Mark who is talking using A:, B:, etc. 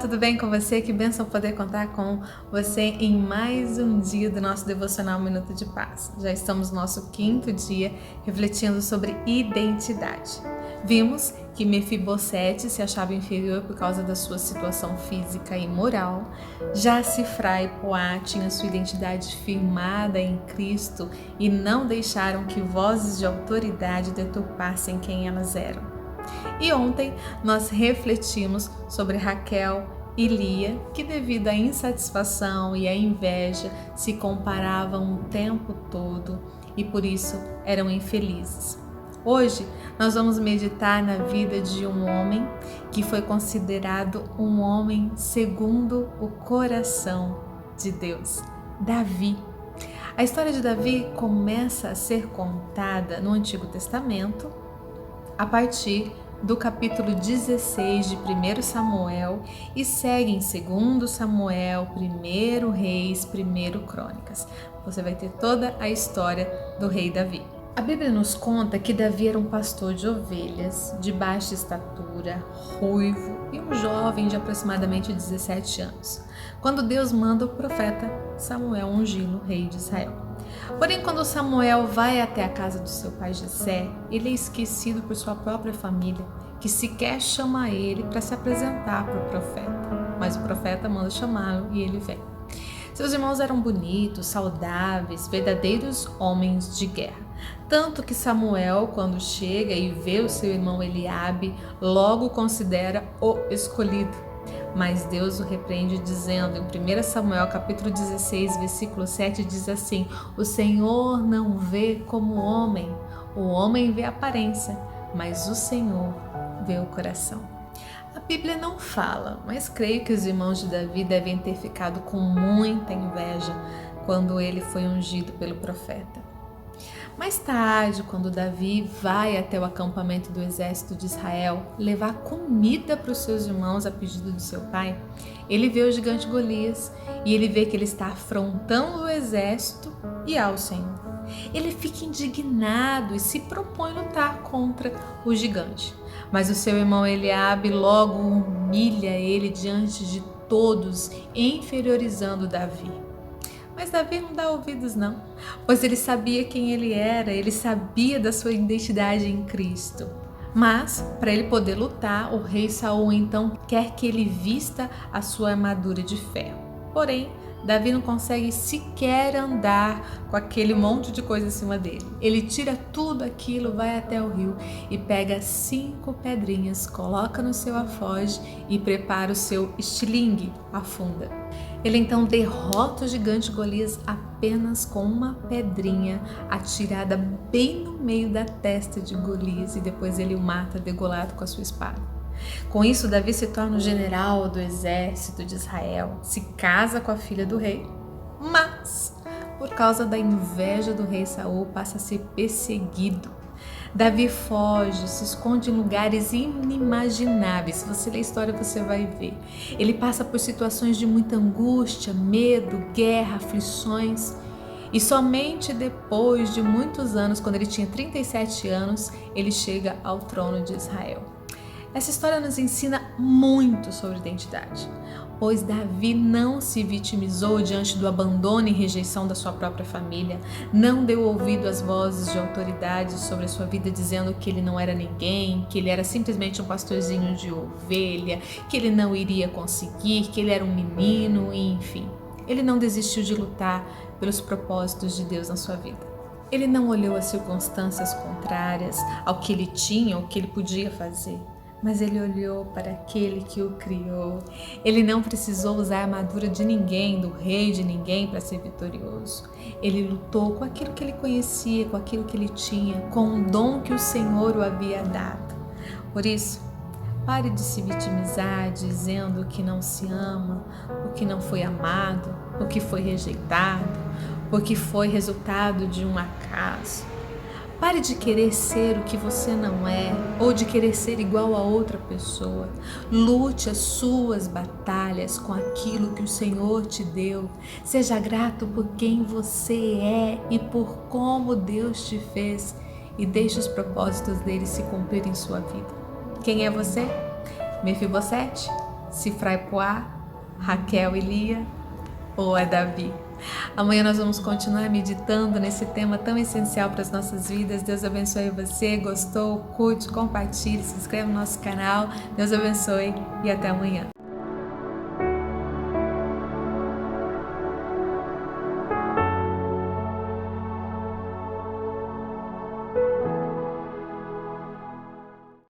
A: tudo bem com você? Que bênção poder contar com você em mais um dia do nosso devocional Minuto de Paz. Já estamos no nosso 5º dia refletindo sobre identidade. Vimos que Mefibosete se achava inferior por causa da sua situação física e moral. Já Sifra e Poá tinham sua identidade firmada em Cristo e não deixaram que vozes de autoridade deturpassem quem elas eram. E ontem nós refletimos sobre Raquel e Lia, que devido à insatisfação e à inveja se comparavam o tempo todo e por isso eram infelizes. Hoje nós vamos meditar na vida de um homem que foi considerado um homem segundo o coração de Deus, Davi. A história de Davi começa a ser contada no Antigo Testamento a partir do capítulo 16 de 1 Samuel e segue em 2 Samuel, 1 Reis, 1 Crônicas. Você vai ter toda a história do rei Davi. A Bíblia nos conta que Davi era um pastor de ovelhas, de baixa estatura, ruivo e um jovem de aproximadamente 17 anos, quando Deus manda o profeta Samuel ungir o rei de Israel. Porém, quando Samuel vai até a casa do seu pai Jessé, ele é esquecido por sua própria família, que sequer chama ele para se apresentar para o profeta. Mas o profeta manda chamá-lo e ele vem. Seus irmãos eram bonitos, saudáveis, verdadeiros homens de guerra. Tanto que Samuel, quando chega e vê o seu irmão Eliabe, logo considera o escolhido. Mas Deus o repreende dizendo em 1 Samuel capítulo 16, versículo 7, diz assim: o Senhor não vê como o homem vê a aparência, mas o Senhor vê o coração. A Bíblia não fala, mas creio que os irmãos de Davi devem ter ficado com muita inveja quando ele foi ungido pelo profeta. Mais tarde, quando Davi vai até o acampamento do exército de Israel levar comida para os seus irmãos a pedido de seu pai, ele vê o gigante Golias e ele vê que ele está afrontando o exército e ao Senhor. Ele fica indignado e se propõe lutar contra o gigante. Mas o seu irmão Eliabe logo humilha ele diante de todos, inferiorizando Davi. Mas Davi não dá ouvidos não, pois ele sabia quem ele era, ele sabia da sua identidade em Cristo. Mas, para ele poder lutar, o rei Saul então quer que ele vista a sua armadura de ferro. Porém, Davi não consegue sequer andar com aquele monte de coisa em cima dele. Ele tira tudo aquilo, vai até o rio e pega 5 pedrinhas, coloca no seu alforje e prepara o seu estilingue, a funda. Ele então derrota o gigante Golias apenas com uma pedrinha atirada bem no meio da testa de Golias e depois ele o mata degolado com a sua espada. Com isso, Davi se torna o general do exército de Israel, se casa com a filha do rei, mas por causa da inveja do rei Saul passa a ser perseguido. Davi foge, se esconde em lugares inimagináveis. Se você ler a história, você vai ver. Ele passa por situações de muita angústia, medo, guerra, aflições. E somente depois de muitos anos, quando ele tinha 37 anos, ele chega ao trono de Israel. Essa história nos ensina muito sobre identidade, pois Davi não se vitimizou diante do abandono e rejeição da sua própria família, não deu ouvido às vozes de autoridade sobre a sua vida dizendo que ele não era ninguém, que ele era simplesmente um pastorzinho de ovelha, que ele não iria conseguir, que ele era um menino, enfim. Ele não desistiu de lutar pelos propósitos de Deus na sua vida. Ele não olhou as circunstâncias contrárias ao que ele tinha, ao que ele podia fazer. Mas ele olhou para aquele que o criou. Ele não precisou usar a armadura de ninguém, do rei de ninguém, para ser vitorioso. Ele lutou com aquilo que ele conhecia, com aquilo que ele tinha, com o dom que o Senhor o havia dado. Por isso, pare de se vitimizar dizendo que não se ama, o que não foi amado, o que foi rejeitado, o que foi resultado de um acaso. Pare de querer ser o que você não é ou de querer ser igual a outra pessoa. Lute as suas batalhas com aquilo que o Senhor te deu. Seja grato por quem você é e por como Deus te fez e deixe os propósitos dele se cumprirem em sua vida. Quem é você? Mefibosete? se Fray Poá, Raquel e Lia ou é Davi? Amanhã nós vamos continuar meditando nesse tema tão essencial para as nossas vidas. Deus abençoe você. Gostou? Curte, compartilhe, se inscreve no nosso canal. Deus abençoe e até amanhã.